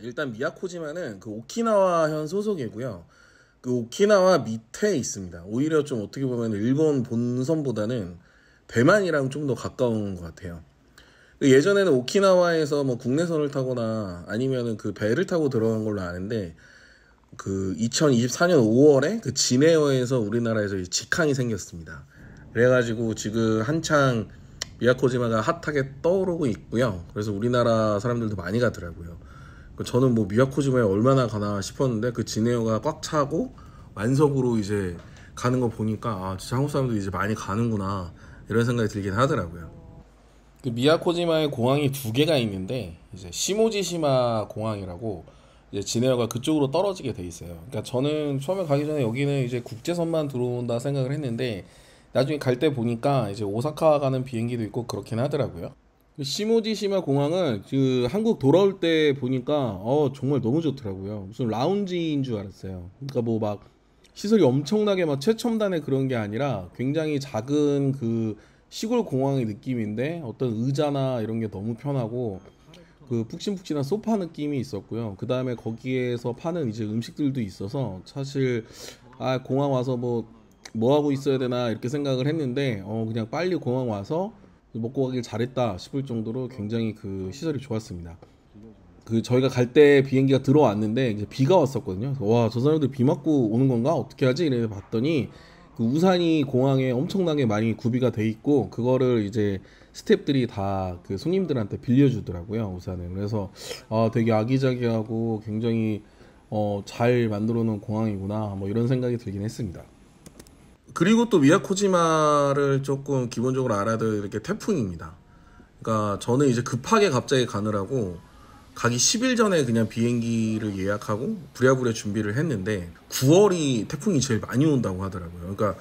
일단 미야코지마는 그 오키나와현 소속이고요. 그 오키나와 밑에 있습니다. 오히려 좀 어떻게 보면 일본 본선보다는 대만이랑 좀 더 가까운 것 같아요. 예전에는 오키나와에서 뭐 국내선을 타거나 아니면은 그 배를 타고 들어간 걸로 아는데, 그 2024년 5월에 그 진에어에서 우리나라에서 직항이 생겼습니다. 그래가지고 지금 한창 미야코지마가 핫하게 떠오르고 있고요. 그래서 우리나라 사람들도 많이 가더라고요. 저는 뭐 미야코지마에 얼마나 가나 싶었는데 그 진에어가 꽉 차고 완석으로 이제 가는 거 보니까 아 진짜 한국 사람들이 이제 많이 가는구나 이런 생각이 들긴 하더라고요. 그 미야코지마에 공항이 두 개가 있는데 이제 시모지시마 공항이라고 이제 진에어가 그쪽으로 떨어지게 돼 있어요. 그러니까 저는 처음에 가기 전에 여기는 이제 국제선만 들어온다 생각을 했는데 나중에 갈 때 보니까 이제 오사카 가는 비행기도 있고 그렇긴 하더라고요. 시모지시마 공항은 그 한국 돌아올 때 보니까 정말 너무 좋더라고요. 무슨 라운지인 줄 알았어요. 그러니까 뭐 막 시설이 엄청나게 막 최첨단의 그런 게 아니라 굉장히 작은 그 시골 공항의 느낌인데 어떤 의자나 이런 게 너무 편하고 그 푹신푹신한 소파 느낌이 있었고요. 그 다음에 거기에서 파는 이제 음식들도 있어서 사실 공항 와서 뭐 하고 있어야 되나 이렇게 생각을 했는데 그냥 빨리 공항 와서 먹고 가길 잘했다 싶을 정도로 굉장히 그 시설이 좋았습니다. 그 저희가 갈 때 비행기가 들어왔는데 이제 비가 왔었거든요. 와, 저 사람들 비 맞고 오는 건가? 어떻게 하지? 이래 봤더니 그 우산이 공항에 엄청나게 많이 구비가 돼 있고 그거를 이제 스태프들이 다 그 손님들한테 빌려주더라고요, 우산을. 그래서 되게 아기자기하고 굉장히 잘 만들어 놓은 공항이구나 뭐 이런 생각이 들긴 했습니다. 그리고 또 미야코지마를 조금 기본적으로 알아야 될 게 태풍입니다. 그러니까 저는 이제 급하게 갑자기 가느라고 가기 10일 전에 그냥 비행기를 예약하고 부랴부랴 준비를 했는데 9월이 태풍이 제일 많이 온다고 하더라고요. 그러니까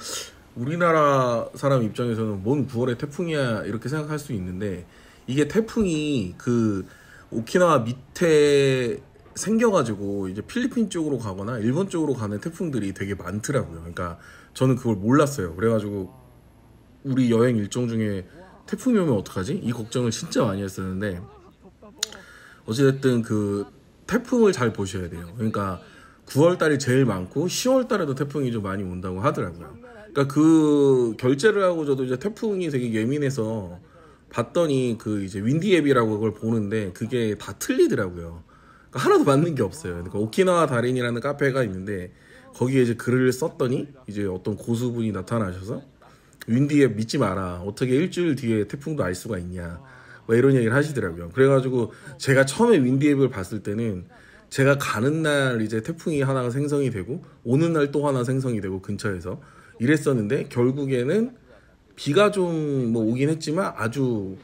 우리나라 사람 입장에서는 뭔 9월에 태풍이야 이렇게 생각할 수 있는데 이게 태풍이 그 오키나와 밑에 생겨가지고 이제 필리핀 쪽으로 가거나 일본 쪽으로 가는 태풍들이 되게 많더라고요. 그러니까 저는 그걸 몰랐어요. 그래가지고 우리 여행 일정 중에 태풍이 오면 어떡하지? 이 걱정을 진짜 많이 했었는데 어찌됐든 그 태풍을 잘 보셔야 돼요. 그러니까 9월달이 제일 많고 10월달에도 태풍이 좀 많이 온다고 하더라고요. 그러니까 그 결제를 하고 저도 이제 태풍이 되게 예민해서 봤더니 그 이제 윈디 앱이라고 그걸 보는데 그게 다 틀리더라고요. 그러니까 하나도 맞는 게 없어요. 그러니까 오키나와 달인이라는 카페가 있는데 거기에 이제 글을 썼더니 이제 어떤 고수분이 나타나셔서 윈디 앱 믿지 마라. 어떻게 일주일 뒤에 태풍도 알 수가 있냐. 뭐 이런 얘기를 하시더라고요. 그래가지고 제가 처음에 윈디 앱을 봤을 때는 제가 가는 날 이제 태풍이 하나가 생성이 되고 오는 날 또 하나 생성이 되고 근처에서 이랬었는데 결국에는 비가 좀 뭐 오긴 했지만 아주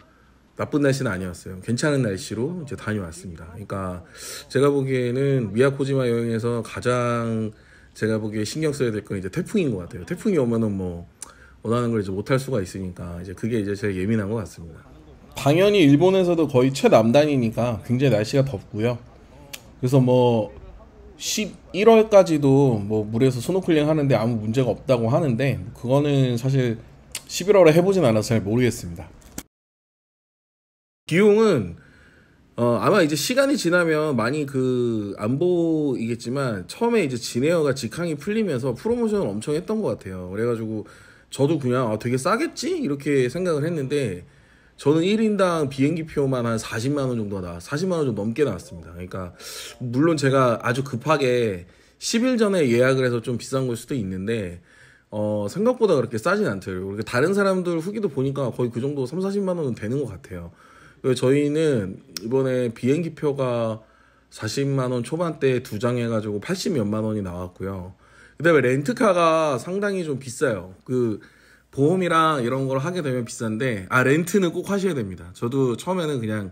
나쁜 날씨는 아니었어요. 괜찮은 날씨로 이제 다녀왔습니다. 그러니까 제가 보기에는 미야코지마 여행에서 가장 제가 보기에 신경 써야 될 건 이제 태풍인 것 같아요. 태풍이 오면은 뭐 원하는 걸 이제 못할 수가 있으니까 이제 그게 이제 제일 예민한 것 같습니다. 당연히 일본에서도 거의 최남단이니까 굉장히 날씨가 덥고요. 그래서 뭐 11월까지도 뭐 물에서 스노클링 하는데 아무 문제가 없다고 하는데 그거는 사실 11월에 해보진 않아서 잘 모르겠습니다. 비용은 아마 이제 시간이 지나면 많이 그 안 보이겠지만 처음에 이제 진에어가 직항이 풀리면서 프로모션을 엄청 했던 것 같아요. 그래가지고 저도 그냥 되게 싸겠지? 이렇게 생각을 했는데 저는 1인당 비행기 표만 한 40만 원 정도 40만 원 정도 넘게 나왔습니다. 그러니까 물론 제가 아주 급하게 10일 전에 예약을 해서 좀 비싼 걸 수도 있는데 생각보다 그렇게 싸진 않더라고요. 다른 사람들 후기도 보니까 거의 그 정도 3, 40만 원은 되는 것 같아요. 저희는 이번에 비행기 표가 40만 원 초반대에 2장 해가지고 80 몇만 원이 나왔고요. 그 다음에 렌트카가 상당히 좀 비싸요. 그 보험이랑 이런 걸 하게 되면 비싼데 렌트는 꼭 하셔야 됩니다. 저도 처음에는 그냥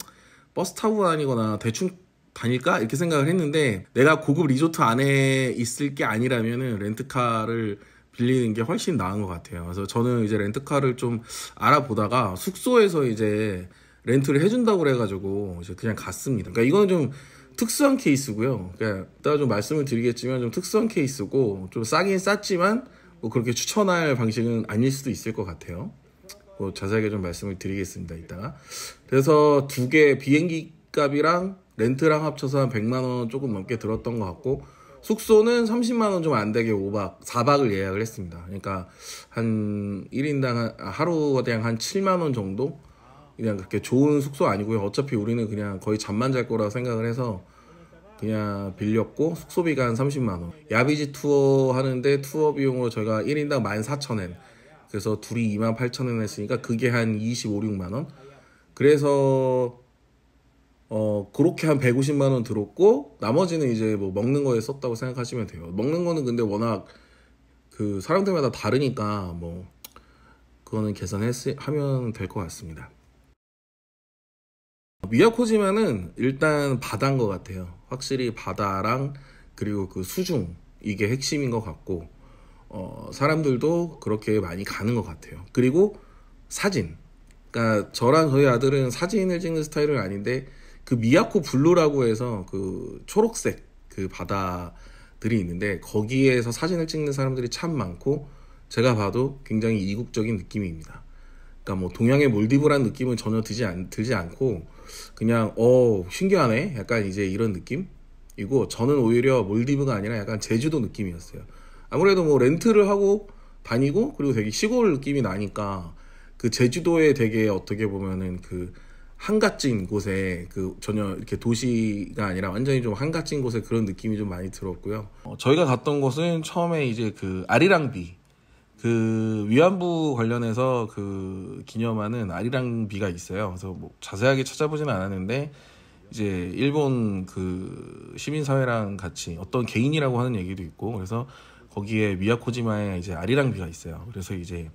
버스 타고 다니거나 대충 다닐까 이렇게 생각을 했는데 내가 고급 리조트 안에 있을 게 아니라면은 렌트카를 빌리는 게 훨씬 나은 것 같아요. 그래서 저는 이제 렌트카를 좀 알아보다가 숙소에서 이제 렌트를 해준다고 그래가지고 이제 그냥 갔습니다. 그러니까 이건 좀 특수한 케이스고요. 그러니까 이따가 좀 말씀을 드리겠지만 좀 특수한 케이스고 좀 싸긴 쌌지만 뭐 그렇게 추천할 방식은 아닐 수도 있을 것 같아요. 뭐 자세하게 좀 말씀을 드리겠습니다. 이따가. 그래서 두 개 비행기 값이랑 렌트랑 합쳐서 한 100만 원 조금 넘게 들었던 것 같고, 숙소는 30만 원 좀 안 되게 5박 4박을 예약을 했습니다. 그러니까 한 1인당 하루당 한 7만 원 정도? 그냥 그렇게 좋은 숙소 아니고요. 어차피 우리는 그냥 거의 잠만 잘 거라고 생각을 해서 그냥 빌렸고, 숙소비가 한 30만 원. 야비지 투어 하는데 투어 비용으로 저희가 1인당 14,000엔, 그래서 둘이 28,000엔 했으니까 그게 한 25, 6만 원. 그래서 그렇게 한 150만 원 들었고, 나머지는 이제 뭐 먹는 거에 썼다고 생각하시면 돼요. 먹는 거는 근데 워낙 그 사람들마다 다르니까 뭐 그거는 계산하면 될 것 같습니다. 미야코지마는 일단 바다인 것 같아요. 확실히 바다랑 그리고 그 수중, 이게 핵심인 것 같고, 사람들도 그렇게 많이 가는 것 같아요. 그리고 사진. 그러니까 저랑 저희 아들은 사진을 찍는 스타일은 아닌데, 그 미야코 블루라고 해서 그 초록색 그 바다들이 있는데 거기에서 사진을 찍는 사람들이 참 많고, 제가 봐도 굉장히 이국적인 느낌입니다. 그러니까 뭐 동양의 몰디브라는 느낌은 전혀 들지 않고, 그냥 신기하네, 약간 이제 이런 느낌이고, 저는 오히려 몰디브가 아니라 약간 제주도 느낌이었어요. 아무래도 뭐 렌트를 하고 다니고, 그리고 되게 시골 느낌이 나니까 그 제주도에 되게 어떻게 보면은 그 한갓진 곳에, 그 전혀 이렇게 도시가 아니라 완전히 좀 한갓진 곳에 그런 느낌이 좀 많이 들었고요. 저희가 갔던 곳은 처음에 이제 그 아리랑비, 그 위안부 관련해서 그 기념하는 아리랑비가 있어요. 그래서 뭐 자세하게 찾아보지는 않았는데, 이제 일본 그 시민사회랑 같이 어떤 개인이라고 하는 얘기도 있고, 그래서 거기에 미야코지마에 이제 아리랑비가 있어요. 그래서 이제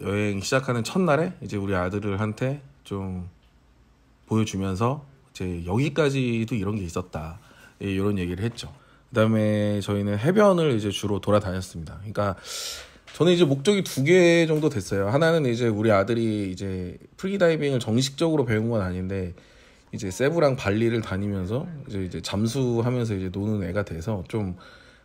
여행 시작하는 첫날에 이제 우리 아들한테 좀 보여주면서, 이제 여기까지도 이런 게 있었다, 이런 얘기를 했죠. 그다음에 저희는 해변을 이제 주로 돌아다녔습니다. 그러니까 저는 이제 목적이 2개 정도 됐어요. 하나는 이제 우리 아들이 이제 프리다이빙을 정식적으로 배운 건 아닌데, 이제 세부랑 발리를 다니면서 이제 잠수하면서 이제 노는 애가 돼서 좀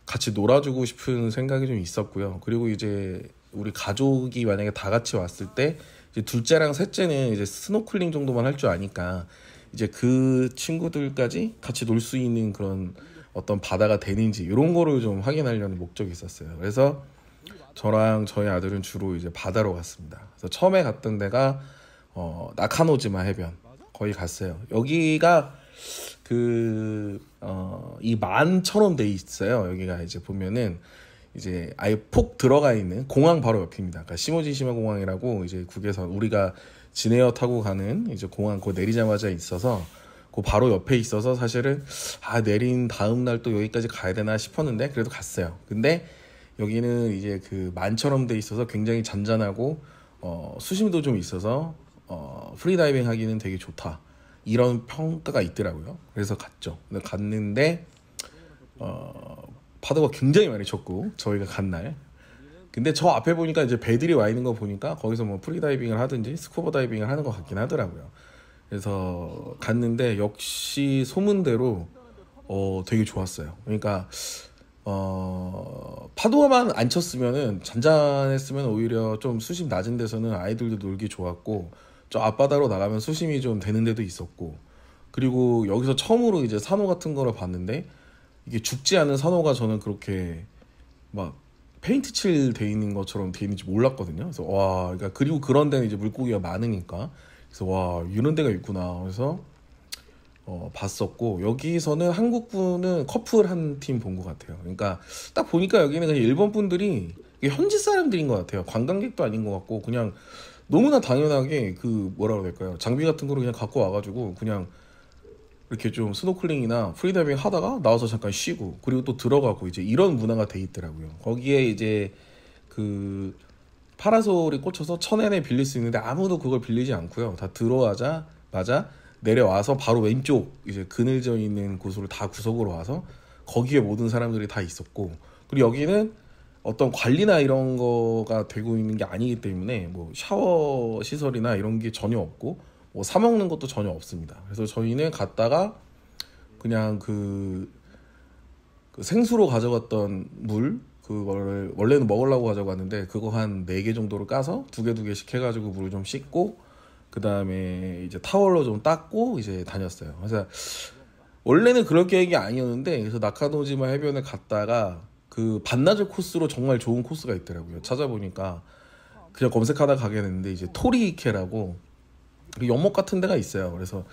같이 놀아주고 싶은 생각이 좀 있었고요. 그리고 이제 우리 가족이 만약에 다 같이 왔을 때, 이제 둘째랑 셋째는 이제 스노클링 정도만 할 줄 아니까 이제 그 친구들까지 같이 놀 수 있는 그런 어떤 바다가 되는지 이런 거를 좀 확인하려는 목적이 있었어요. 그래서 저랑 저희 아들은 주로 이제 바다로 갔습니다. 그래서 처음에 갔던 데가 나카노지마 해변, 거기 갔어요. 여기가 이 만처럼 돼 있어요. 여기가 이제 보면은 이제 아예 폭 들어가 있는 공항 바로 옆입니다. 그러니까 시모지시마 공항이라고 이제 국에서 우리가 진에어 타고 가는 이제 공항 그 내리자마자 있어서, 그 바로 옆에 있어서 사실은 내린 다음 날 또 여기까지 가야 되나 싶었는데 그래도 갔어요. 근데 여기는 이제 그 만처럼 돼 있어서 굉장히 잔잔하고 수심도 좀 있어서 프리다이빙 하기는 되게 좋다, 이런 평가가 있더라고요. 그래서 갔죠. 근데 갔는데 파도가 굉장히 많이 쳤고, 저희가 간 날. 근데 저 앞에 보니까 이제 배들이 와 있는 거 보니까 거기서 뭐 프리다이빙을 하든지 스쿠버 다이빙을 하는 것 같긴 하더라고요. 그래서 갔는데 역시 소문대로 되게 좋았어요. 그러니까 파도만 안 쳤으면은, 잔잔했으면 오히려 좀 수심 낮은 데서는 아이들도 놀기 좋았고, 저 앞바다로 나가면 수심이 좀 되는 데도 있었고, 그리고 여기서 처음으로 이제 산호 같은 거를 봤는데, 이게 죽지 않은 산호가 저는 그렇게 막 페인트 칠 돼 있는 것처럼 돼 있는지 몰랐거든요. 그래서 그러니까 그리고 그런 데는 이제 물고기가 많으니까, 그래서 이런 데가 있구나. 그래서 봤었고, 여기서는 한국 분은 커플 한 팀 본 것 같아요. 그러니까 딱 보니까 여기는 그냥 일본 분들이 현지 사람들인 것 같아요. 관광객도 아닌 것 같고, 그냥 너무나 당연하게 그 뭐라고 해야 될까요? 장비 같은 거를 그냥 갖고 와가지고 그냥 이렇게 좀 스노클링이나 프리다이빙 하다가 나와서 잠깐 쉬고, 그리고 또 들어가고, 이제 이런 문화가 돼 있더라고요. 거기에 이제 그 파라솔이 꽂혀서 1,000엔에 빌릴 수 있는데 아무도 그걸 빌리지 않고요. 다 들어와자마자 내려와서 바로 왼쪽 이제 그늘져 있는 곳으로 다 구석으로 와서 거기에 모든 사람들이 다 있었고, 그리고 여기는 어떤 관리나 이런 거가 되고 있는 게 아니기 때문에 뭐 샤워 시설이나 이런 게 전혀 없고, 뭐 사 먹는 것도 전혀 없습니다. 그래서 저희는 갔다가 그냥 그 생수로 가져갔던 물, 그거를 원래는 먹으려고 가져갔는데 그거 한 4개 정도를 까서 2개 2개씩 해가지고 물을 좀 씻고, 그 다음에 이제 타월로 좀 닦고 이제 다녔어요. 그래서 원래는 그럴 계획이 아니었는데, 그래서 나카노지마 해변에 갔다가 그 반나절 코스로 정말 좋은 코스가 있더라고요. 찾아보니까 그냥 검색하다 가게 됐는데, 이제 토리이케라고 그 연못 같은 데가 있어요. 그래서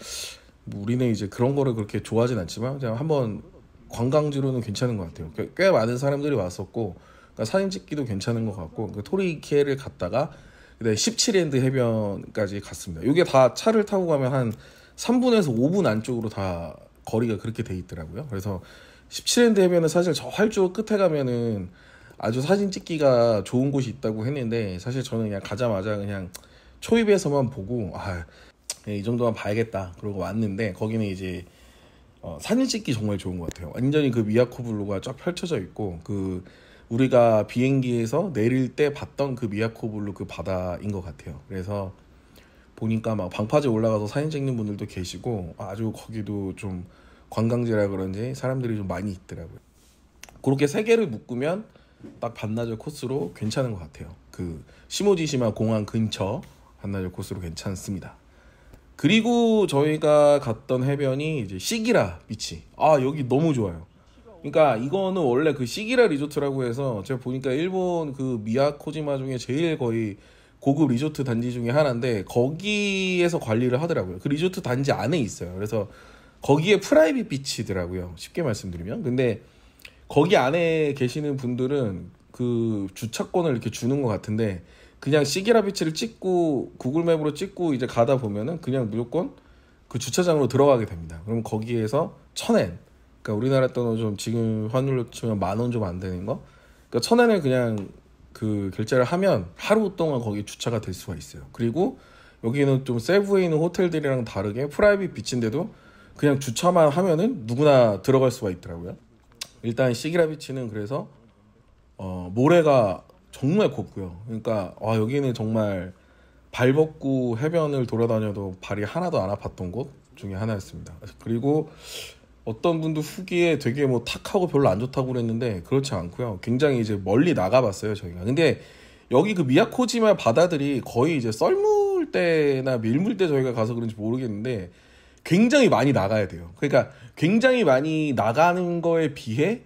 뭐 우리는 이제 그런 거를 그렇게 좋아하진 않지만 그냥 한번 관광지로는 괜찮은 것 같아요. 꽤 많은 사람들이 왔었고, 그러니까 사진 찍기도 괜찮은 것 같고, 그 토리이케를 갔다가 그다음에 17랜드 해변까지 갔습니다. 이게 다 차를 타고 가면 한 3분에서 5분 안쪽으로 다 거리가 그렇게 돼 있더라고요. 그래서 17랜드 해변은 사실 저 활주 끝에 가면은 아주 사진 찍기가 좋은 곳이 있다고 했는데, 사실 저는 그냥 가자마자 그냥 초입에서만 보고 이 정도만 봐야겠다 그러고 왔는데, 거기는 이제 사진 찍기 정말 좋은 것 같아요. 완전히 그 미야코 블루가 쫙 펼쳐져 있고, 그 우리가 비행기에서 내릴 때 봤던 그 미야코 블루 그 바다인 것 같아요. 그래서 보니까 막 방파제 올라가서 사진 찍는 분들도 계시고, 아주 거기도 좀 관광지라 그런지 사람들이 좀 많이 있더라고요. 그렇게 세 개를 묶으면 딱 반나절 코스로 괜찮은 것 같아요. 그 시모지시마 공항 근처 반나절 코스로 괜찮습니다. 그리고 저희가 갔던 해변이 이제 시기라 비치. 여기 너무 좋아요. 그러니까 이거는 원래 그 시기라 리조트라고 해서, 제가 보니까 일본 그 미야코지마 중에 제일 거의 고급 리조트 단지 중에 하나인데, 거기에서 관리를 하더라고요. 그 리조트 단지 안에 있어요. 그래서 거기에 프라이빗 비치더라고요, 쉽게 말씀드리면. 근데 거기 안에 계시는 분들은 그 주차권을 이렇게 주는 것 같은데, 그냥 시기라 비치를 찍고 구글맵으로 찍고 이제 가다 보면은 그냥 무조건 그 주차장으로 들어가게 됩니다. 그럼 거기에서 1,000엔, 그러니까 우리나라 돈으로 좀 지금 환율로 치면 10,000원 좀 안 되는 거, 그러니까 1,000엔을 그냥 그 결제를 하면 하루 동안 거기 주차가 될 수가 있어요. 그리고 여기는 좀 세부에 있는 호텔들이랑 다르게 프라이빗 비치인데도 그냥 주차만 하면은 누구나 들어갈 수가 있더라고요. 일단 시기라 비치는 그래서 모래가 정말 곱고요. 그러니까 여기는 정말 발 벗고 해변을 돌아다녀도 발이 하나도 안 아팠던 곳 중에 하나였습니다. 그리고 어떤 분도 후기에 되게 뭐 탁하고 별로 안 좋다고 그랬는데, 그렇지 않고요. 굉장히 이제 멀리 나가봤어요, 저희가. 근데 여기 그 미야코지마 바다들이 거의 이제 썰물 때나 밀물 때 저희가 가서 그런지 모르겠는데 굉장히 많이 나가야 돼요. 그러니까 굉장히 많이 나가는 거에 비해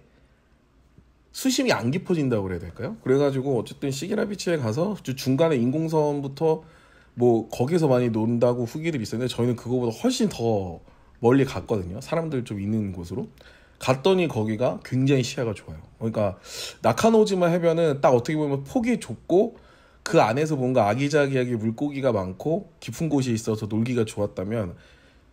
수심이 안 깊어진다고 그래야 될까요? 그래가지고 어쨌든 시기라 비치에 가서 중간에 인공섬부터 뭐 거기서 많이 논다고 후기들이 있었는데, 저희는 그거보다 훨씬 더 멀리 갔거든요. 사람들 좀 있는 곳으로 갔더니 거기가 굉장히 시야가 좋아요. 그러니까 나카노지마 해변은 딱 어떻게 보면 폭이 좁고 그 안에서 뭔가 아기자기하게 물고기가 많고 깊은 곳이 있어서 놀기가 좋았다면,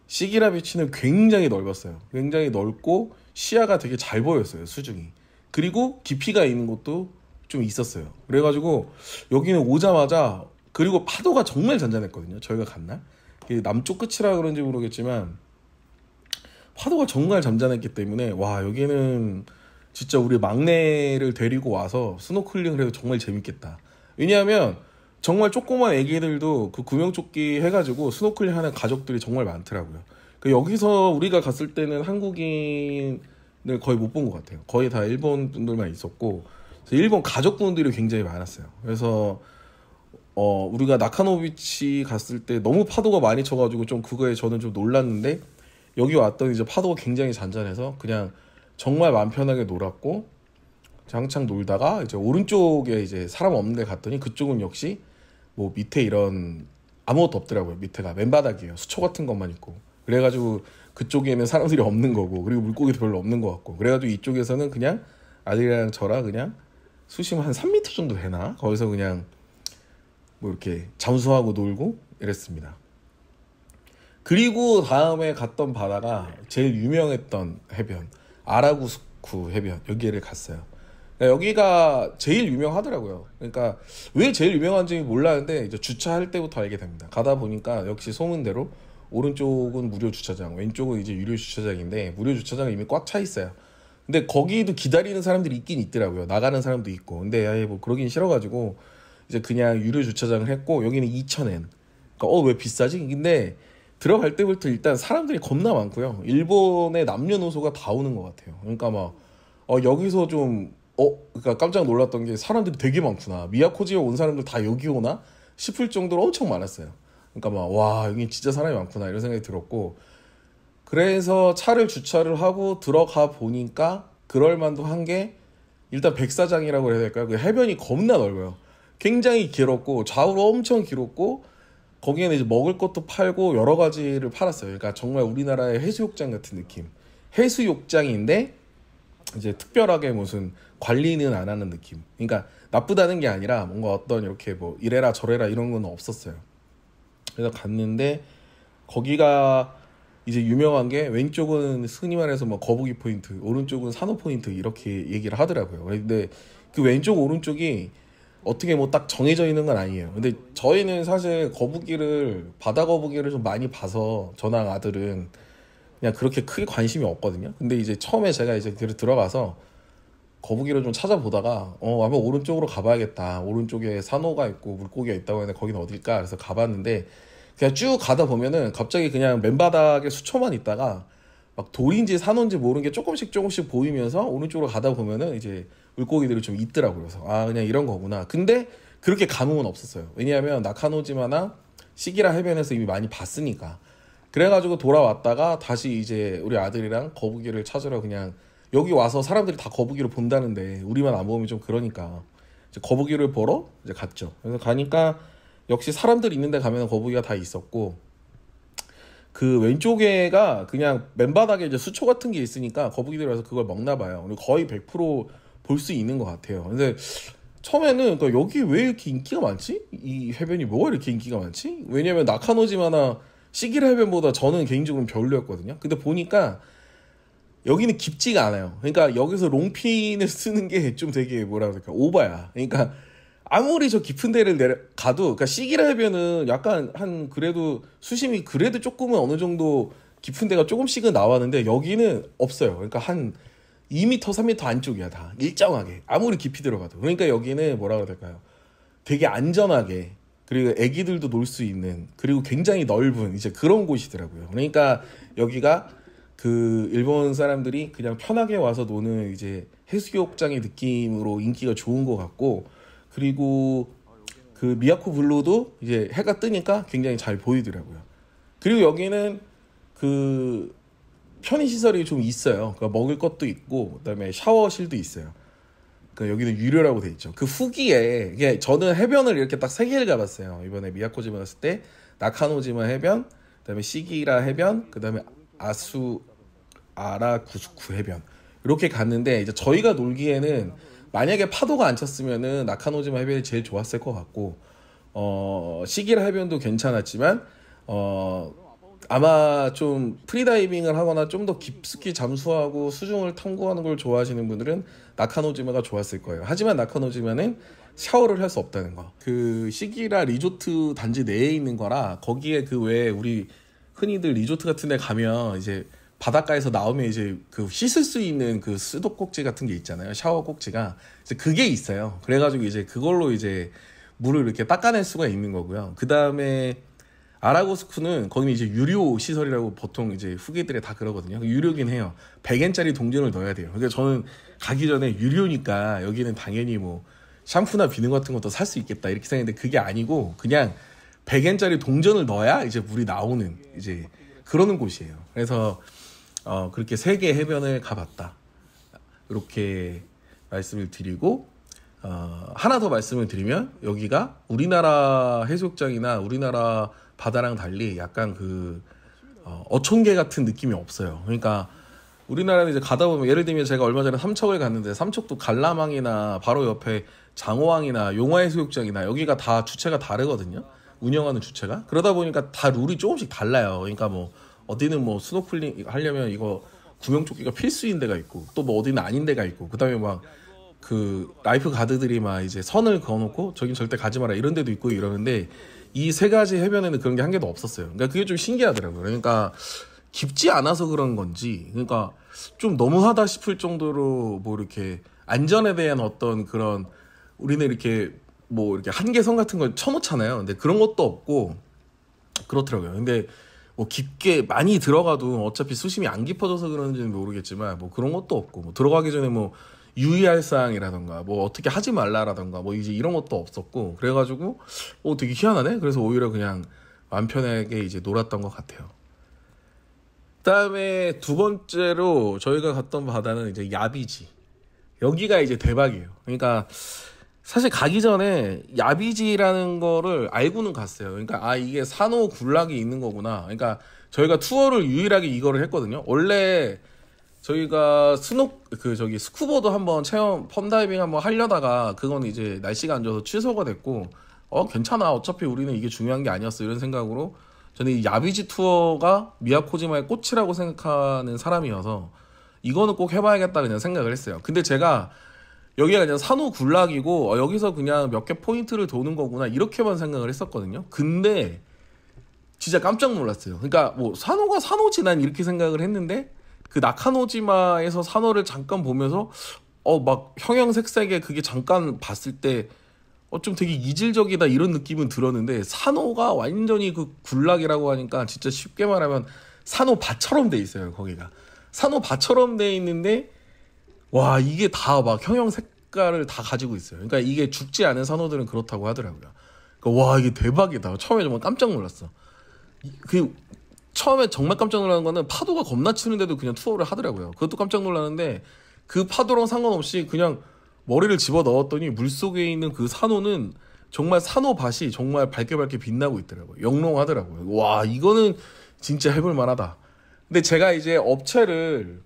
시기라 비치는 굉장히 넓었어요. 굉장히 넓고 시야가 되게 잘 보였어요, 수중이. 그리고 깊이가 있는 곳도 좀 있었어요. 그래가지고 여기는 오자마자, 그리고 파도가 정말 잔잔했거든요, 저희가 간 날. 남쪽 끝이라 그런지 모르겠지만 파도가 정말 잠잠했기 때문에 여기는 진짜 우리 막내를 데리고 와서 스노클링을 해도 정말 재밌겠다. 왜냐하면 정말 조그만 애기들도 그 구명조끼 해가지고 스노클링 하는 가족들이 정말 많더라고요. 여기서 우리가 갔을 때는 한국인을 거의 못 본 것 같아요. 거의 다 일본 분들만 있었고, 일본 가족분들이 굉장히 많았어요. 그래서 우리가 나카노비치 갔을 때 너무 파도가 많이 쳐가지고 좀 그거에 저는 좀 놀랐는데, 여기 왔더니 이제 파도가 굉장히 잔잔해서 그냥 정말 마음 편하게 놀았고, 한창 놀다가 이제 오른쪽에 이제 사람 없는 데 갔더니 그쪽은 역시 뭐 밑에 이런 아무것도 없더라고요. 밑에가 맨바닥이에요. 수초 같은 것만 있고. 그래가지고 그쪽에는 사람들이 없는 거고, 그리고 물고기도 별로 없는 것 같고, 그래가지고 이쪽에서는 그냥 아들이랑 저랑 그냥 수심 한 3m 정도 되나? 거기서 그냥 뭐 이렇게 잠수하고 놀고 이랬습니다. 그리고 다음에 갔던 바다가 제일 유명했던 해변, 아라구스쿠 해변, 여기를 갔어요. 그러니까 여기가 제일 유명하더라고요. 그러니까 왜 제일 유명한지 몰랐는데 이제 주차할 때부터 알게 됩니다. 가다 보니까 역시 소문대로 오른쪽은 무료 주차장, 왼쪽은 이제 유료 주차장인데, 무료 주차장은 이미 꽉 차 있어요. 근데 거기도 기다리는 사람들이 있긴 있더라고요. 나가는 사람도 있고. 근데 뭐 그러긴 싫어가지고 이제 그냥 유료 주차장을 했고, 여기는 2,000엔. 그러니까 왜 비싸지? 근데 들어갈 때부터 일단 사람들이 겁나 많고요. 일본의 남녀노소가 다 오는 것 같아요. 그러니까 막 여기서 좀 그러니까 깜짝 놀랐던 게 사람들이 되게 많구나. 미야코지에 온 사람들 다 여기 오나 싶을 정도로 엄청 많았어요. 그러니까 막 와 여기 진짜 사람이 많구나 이런 생각이 들었고, 그래서 차를 주차를 하고 들어가 보니까 그럴만도 한 게, 일단 백사장이라고 해야 될까요? 그 해변이 겁나 넓어요. 굉장히 길었고 좌우로 엄청 길었고, 거기에는 이제 먹을 것도 팔고 여러 가지를 팔았어요. 그러니까 정말 우리나라의 해수욕장 같은 느낌. 해수욕장인데 이제 특별하게 무슨 관리는 안 하는 느낌. 그러니까 나쁘다는 게 아니라 뭔가 어떤 이렇게 뭐 이래라 저래라 이런 건 없었어요. 그래서 갔는데 거기가 이제 유명한 게 왼쪽은 흔히 말해서 뭐 거북이 포인트, 오른쪽은 산호 포인트 이렇게 얘기를 하더라고요. 근데 그 왼쪽 오른쪽이 어떻게 뭐 딱 정해져 있는 건 아니에요. 근데 저희는 사실 거북이를, 바다 거북이를 좀 많이 봐서 저랑 아들은 그냥 그렇게 크게 관심이 없거든요. 근데 이제 처음에 제가 이제 들어가서 거북이를 좀 찾아보다가 아마 오른쪽으로 가봐야겠다. 오른쪽에 산호가 있고 물고기가 있다고 하는데 거기는 어딜까? 그래서 가봤는데 그냥 쭉 가다 보면은 갑자기 그냥 맨바닥에 수초만 있다가 막 돌인지 산호인지 모르는 게 조금씩 보이면서 오른쪽으로 가다 보면은 이제 물고기들이 좀 있더라고요. 그래서 아 그냥 이런 거구나. 근데 그렇게 감흥은 없었어요. 왜냐하면 나카노지마나 시기라 해변에서 이미 많이 봤으니까. 그래가지고 돌아왔다가 다시 이제 우리 아들이랑 거북이를 찾으러 그냥, 여기 와서 사람들이 다 거북이를 본다는데 우리만 안 보면 좀 그러니까 이제 거북이를 보러 이제 갔죠. 그래서 가니까 역시 사람들 있는 데 가면 거북이가 다 있었고, 그 왼쪽에가 그냥 맨바닥에 이제 수초 같은 게 있으니까 거북이들이 와서 그걸 먹나 봐요. 거의 100%볼 수 있는 것 같아요. 근데 처음에는 그러니까 여기 왜 이렇게 인기가 많지? 이 해변이 뭐가 이렇게 인기가 많지? 왜냐면 나카노지마나 시기라 해변보다 저는 개인적으로 별로였거든요. 근데 보니까 여기는 깊지가 않아요. 그러니까 여기서 롱핀을 쓰는 게 좀 되게 뭐라 그럴까 오바야. 그러니까 아무리 저 깊은 데를 가도, 그러니까 시기라 해변은 약간 한 그래도 수심이 그래도 조금은 어느 정도 깊은 데가 조금씩은 나왔는데 여기는 없어요. 그러니까 한 2m, 3m 안쪽이야 다 일정하게 아무리 깊이 들어가도. 그러니까 여기는 뭐라 그래야 될까요? 되게 안전하게, 그리고 애기들도 놀 수 있는, 그리고 굉장히 넓은 이제 그런 곳이더라고요. 그러니까 여기가 그 일본 사람들이 그냥 편하게 와서 노는 이제 해수욕장의 느낌으로 인기가 좋은 것 같고, 그리고 그 미야코 블루도 이제 해가 뜨니까 굉장히 잘 보이더라고요. 그리고 여기는 그 편의시설이 좀 있어요. 그러니까 먹을 것도 있고 그다음에 샤워실도 있어요. 그러니까 여기는 유료라고 돼 있죠. 그 후기에 이게 저는 해변을 이렇게 딱 3개를 가봤어요. 이번에 미야코지마 갔을 때 나카노지마 해변, 그다음에 시기라 해변, 그다음에 아라구스쿠 해변 이렇게 갔는데, 이제 저희가 놀기에는 만약에 파도가 안 쳤으면은 나카노지마 해변이 제일 좋았을 것 같고, 시기라 해변도 괜찮았지만 아마 좀 프리다이빙을 하거나 좀 더 깊숙이 잠수하고 수중을 탐구하는 걸 좋아하시는 분들은 나카노지마가 좋았을 거예요. 하지만 나카노지마는 샤워를 할 수 없다는 거. 그 시기라 리조트 단지 내에 있는 거라, 거기에 그 왜 우리 흔히들 리조트 같은 데 가면 이제 바닷가에서 나오면 이제 그 씻을 수 있는 그 수도꼭지 같은 게 있잖아요. 샤워 꼭지가. 이제 그게 있어요. 그래가지고 이제 그걸로 이제 물을 이렇게 닦아낼 수가 있는 거고요. 그 다음에 아라고스쿠는 거기는 이제 유료 시설이라고 보통 이제 후기들에 다 그러거든요. 유료긴 해요. 100엔짜리 동전을 넣어야 돼요. 그러니까 저는 가기 전에 유료니까 여기는 당연히 뭐 샴푸나 비누 같은 것도 살 수 있겠다 이렇게 생각했는데 그게 아니고 그냥 100엔짜리 동전을 넣어야 이제 물이 나오는 이제 그러는 곳이에요. 그래서 그렇게 3개 해변을 가봤다. 이렇게 말씀을 드리고, 하나 더 말씀을 드리면 여기가 우리나라 해수욕장이나 우리나라 바다랑 달리 약간 그 어촌계 같은 느낌이 없어요. 그러니까 우리나라는 이제 가다 보면 예를 들면 제가 얼마 전에 삼척을 갔는데 삼척도 관람항이나 바로 옆에 장호항이나 용화해수욕장이나 여기가 다 주체가 다르거든요. 운영하는 주체가. 그러다 보니까 다 룰이 조금씩 달라요. 그러니까 뭐 어디는 뭐 스노클링 하려면 이거 구명조끼가 필수인 데가 있고 또 뭐 어디는 아닌 데가 있고 그다음에 막 그 라이프 가드들이 막 이제 선을 그어놓고 저긴 절대 가지 마라 이런 데도 있고 이러는데 이 3가지 해변에는 그런 게 한 개도 없었어요. 그러니까 그게 좀 신기하더라고요. 그러니까 깊지 않아서 그런 건지, 그러니까 좀 너무하다 싶을 정도로 뭐 이렇게 안전에 대한 어떤 그런, 우리는 이렇게 뭐 이렇게 한계선 같은 걸 쳐놓잖아요. 근데 그런 것도 없고 그렇더라고요. 근데 뭐 깊게 많이 들어가도 어차피 수심이 안 깊어져서 그런지는 모르겠지만 뭐 그런 것도 없고, 뭐 들어가기 전에 뭐 유의할 사항이라던가 뭐 어떻게 하지 말라라던가 뭐 이제 이런 것도 없었고, 그래가지고 되게 희한하네. 그래서 오히려 그냥 마음 편하게 이제 놀았던 것 같아요. 그다음에 두 번째로 저희가 갔던 바다는 이제 야비지. 여기가 이제 대박이에요. 그러니까 사실 가기 전에 야비지라는 거를 알고는 갔어요. 그러니까 아 이게 산호 군락이 있는 거구나. 그러니까 저희가 투어를 유일하게 이거를 했거든요. 원래 저희가 스쿠버도 한번 체험 펌다이빙 한번 하려다가 그건 이제 날씨가 안 좋아서 취소가 됐고 괜찮아 어차피 우리는 이게 중요한 게 아니었어 이런 생각으로 저는 이 야비지 투어가 미야코지마의 꽃이라고 생각하는 사람이어서 이거는 꼭 해봐야겠다 그냥 생각을 했어요. 근데 제가 여기가 그냥 산호 군락이고 여기서 그냥 몇 개 포인트를 도는 거구나 이렇게만 생각을 했었거든요. 근데 진짜 깜짝 놀랐어요. 그러니까 뭐 산호가 산호지 난 이렇게 생각을 했는데 그 나카노지마에서 산호를 잠깐 보면서 막 형형색색의 그게 잠깐 봤을 때 좀 되게 이질적이다 이런 느낌은 들었는데 산호가 완전히 그 군락이라고 하니까 진짜 쉽게 말하면 산호밭처럼 돼 있어요. 거기가 산호밭처럼 돼 있는데 와 이게 다 막 형형 색깔을 다 가지고 있어요. 그러니까 이게 죽지 않은 산호들은 그렇다고 하더라고요. 그러니까 와 이게 대박이다. 처음에 정말 깜짝 놀랐어. 처음에 정말 깜짝 놀라는 거는 파도가 겁나 치는데도 그냥 투어를 하더라고요. 그것도 깜짝 놀랐는데 그 파도랑 상관없이 그냥 머리를 집어 넣었더니 물속에 있는 그 산호는 정말 산호밭이 정말 밝게 빛나고 있더라고요. 영롱하더라고요. 와 이거는 진짜 해볼 만하다. 근데 제가 이제 업체를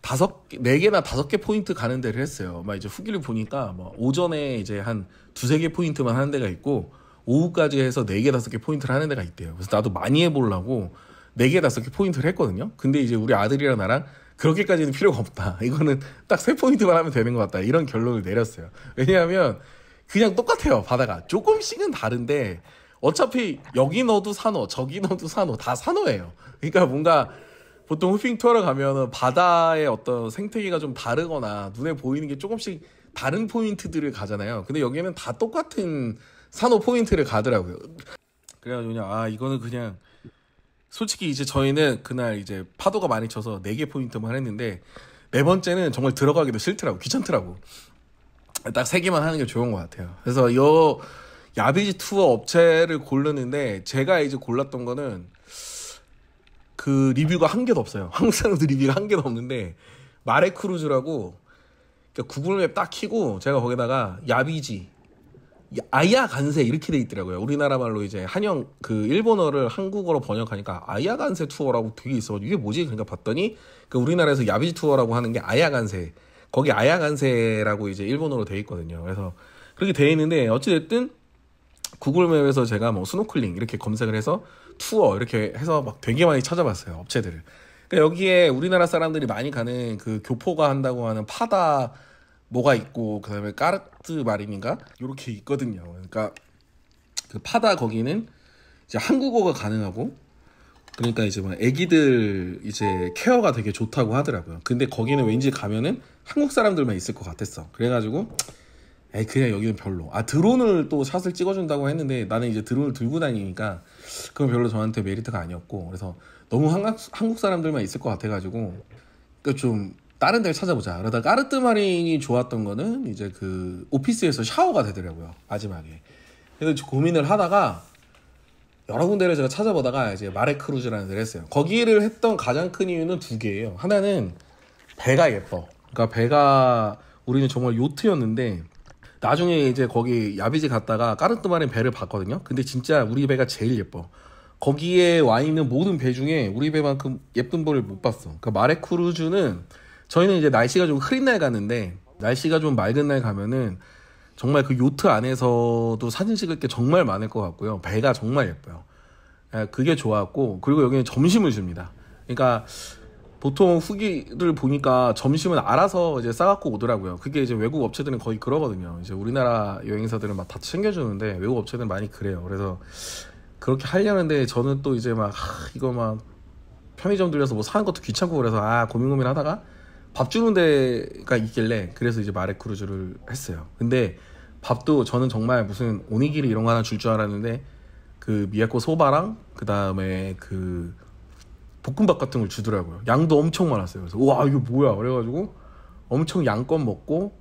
4개나 5개 포인트 가는 데를 했어요. 막 이제 후기를 보니까 뭐 오전에 이제 한 2-3개 포인트만 하는 데가 있고 오후까지 해서 4개, 5개 포인트를 하는 데가 있대요. 그래서 나도 많이 해보려고 4개, 5개 포인트를 했거든요. 근데 이제 우리 아들이랑 나랑 그렇게까지는 필요가 없다. 이거는 딱 3포인트만 하면 되는 것 같다. 이런 결론을 내렸어요. 왜냐하면 그냥 똑같아요. 바다가. 조금씩은 다른데 어차피 여기 넣어도 산호, 저기 넣어도 산호, 다 산호예요. 그러니까 뭔가 보통 호핑 투어를 가면은 바다의 어떤 생태계가 좀 다르거나 눈에 보이는 게 조금씩 다른 포인트들을 가잖아요. 근데 여기는 다 똑같은 산호 포인트를 가더라고요. 그래가지고 그냥 이거는 그냥 솔직히 이제 저희는 그날 이제 파도가 많이 쳐서 4개 포인트만 했는데 4번째는 정말 들어가기도 싫더라고. 귀찮더라고. 딱 3개만 하는 게 좋은 것 같아요. 그래서 이 야비지 투어 업체를 고르는데 제가 이제 골랐던 거는 그 리뷰가 한 개도 없어요. 한국 사람들 리뷰가 한 개도 없는데 마레크루즈라고 그러니까 구글맵 딱 키고 제가 거기다가 야비지 아야 간세 이렇게 돼 있더라고요. 우리나라 말로 이제 한영 그 일본어를 한국어로 번역하니까 아야 간세 투어라고 되게 있어. 이게 뭐지? 그러니까 봤더니 그 우리나라에서 야비지 투어라고 하는 게 아야 간세. 거기 아야 간세라고 이제 일본어로 돼 있거든요. 그래서 그렇게 돼 있는데 어찌됐든 구글맵에서 제가 뭐 스노클링 이렇게 검색을 해서 투어 이렇게 해서 막 되게 많이 찾아봤어요. 업체들을. 그러니까 여기에 우리나라 사람들이 많이 가는 그 교포가 한다고 하는 파다 뭐가 있고 그다음에 까르트 마린인가 이렇게 있거든요. 그러니까 그 파다 거기는 이제 한국어가 가능하고 그러니까 이제 막 애기들 이제 케어가 되게 좋다고 하더라고요. 근데 거기는 왠지 가면은 한국 사람들만 있을 것 같았어. 그래가지고 그냥 여기는 별로. 드론을 또 샷을 찍어준다고 했는데 나는 이제 드론을 들고 다니니까 그건 별로 저한테 메리트가 아니었고 그래서 너무 한국 사람들만 있을 것 같아가지고 그러니까 좀 다른 데를 찾아보자. 그러다 까르뜨마린이 좋았던 거는 이제 그 오피스에서 샤워가 되더라고요. 마지막에. 그래서 고민을 하다가 여러 군데를 제가 찾아보다가 이제 마레크루즈라는 데를 했어요. 거기를 했던 가장 큰 이유는 2개예요. 하나는 배가 예뻐. 그러니까 배가 우리는 정말 요트였는데 나중에 이제 거기 야비지 갔다가 까르뜨마린 배를 봤거든요. 근데 진짜 우리 배가 제일 예뻐. 거기에 와 있는 모든 배 중에 우리 배만큼 예쁜 배를 못 봤어. 그러니까 마레크루즈는 저희는 이제 날씨가 좀 흐린 날 갔는데 날씨가 좀 맑은 날 가면은 정말 그 요트 안에서도 사진 찍을 게 정말 많을 것 같고요. 배가 정말 예뻐요. 그게 좋았고 그리고 여기는 점심을 줍니다. 그러니까 보통 후기를 보니까 점심은 알아서 이제 싸갖고 오더라고요. 그게 이제 외국 업체들은 거의 그러거든요. 이제 우리나라 여행사들은 막 다 챙겨주는데 외국 업체들은 많이 그래요. 그래서 그렇게 하려는데 저는 또 이제 막 이거 막 편의점 들려서 뭐 사는 것도 귀찮고 그래서 고민 하다가 밥 주는 데가 있길래 그래서 이제 마레크루즈를 했어요. 근데 밥도 저는 정말 무슨 오니기리 이런 거 하나 줄 알았는데 그 미야코 소바랑 그 다음에 그 볶음밥 같은 걸 주더라고요. 양도 엄청 많았어요. 그래서 와 이거 뭐야 그래가지고 엄청 양껏 먹고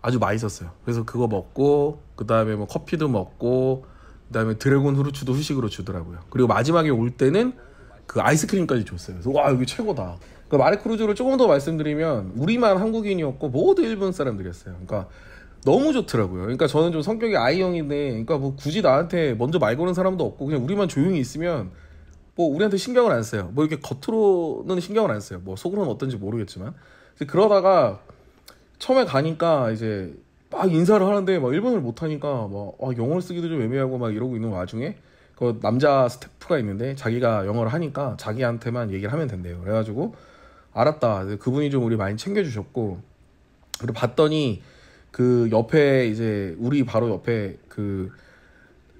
아주 맛있었어요. 그래서 그거 먹고 그 다음에 뭐 커피도 먹고 그다음에 드래곤 후르츠도 후식으로 주더라고요. 그리고 마지막에 올 때는 그 아이스크림까지 줬어요. 그래서 와 여기 최고다. 그 마레크루즈를 조금 더 말씀드리면 우리만 한국인이었고 모두 일본 사람들이었어요. 그러니까 너무 좋더라고요. 그러니까 저는 좀 성격이 I형인데, 그러니까 뭐 굳이 나한테 먼저 말 거는 사람도 없고 그냥 우리만 조용히 있으면 뭐 우리한테 신경을 안 써요. 뭐 이렇게 겉으로는 신경을 안 써요. 뭐 속으로는 어떤지 모르겠지만. 그러다가 처음에 가니까 이제 막 인사를 하는데 막 일본어를 못 하니까 막 영어를 쓰기도 좀 애매하고 막 이러고 있는 와중에 그 남자 스태프가 있는데 자기가 영어를 하니까 자기한테만 얘기를 하면 된대요. 그래가지고 알았다. 그분이 좀 우리 많이 챙겨주셨고, 그리고 봤더니 그 옆에 이제 우리 바로 옆에 그